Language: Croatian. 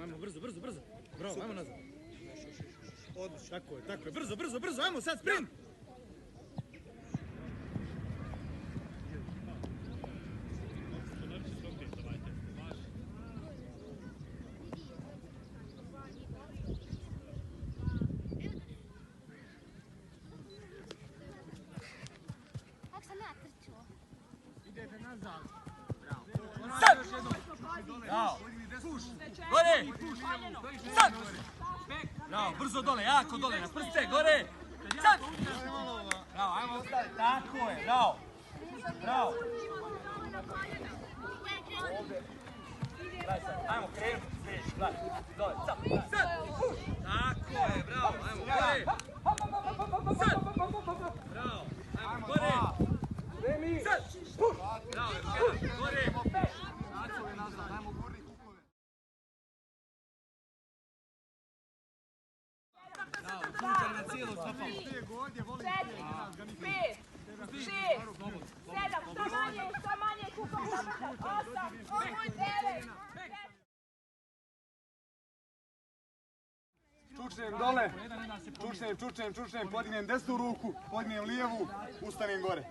ajmo, brzo. Bravo, ajmo nazad. Odlično. Tako je, brzo, ajmo sad, sprint! Idete nazad. Sad! Bravo! Gore! Sad! Bravo, brzo dole, jako dole, na prste, gore! Sad! Bravo, ajmo ostaviti, tako je, bravo! Ajmo krenuti, sljedeći, gledaj, dole, sad! Tako je, bravo, ajmo gore! Sad! Bravo, ajmo gore! Sad! Bravo, gore! Nacove nazad, ajmo gurni kuklove. Bravo, slučaj na cijelu stopalo. 4, 5, 6, 7, što manje kukova, 8, 9. Čučnem dole, čučnem, podignem desnu ruku, podignem lijevu, ustanem gore.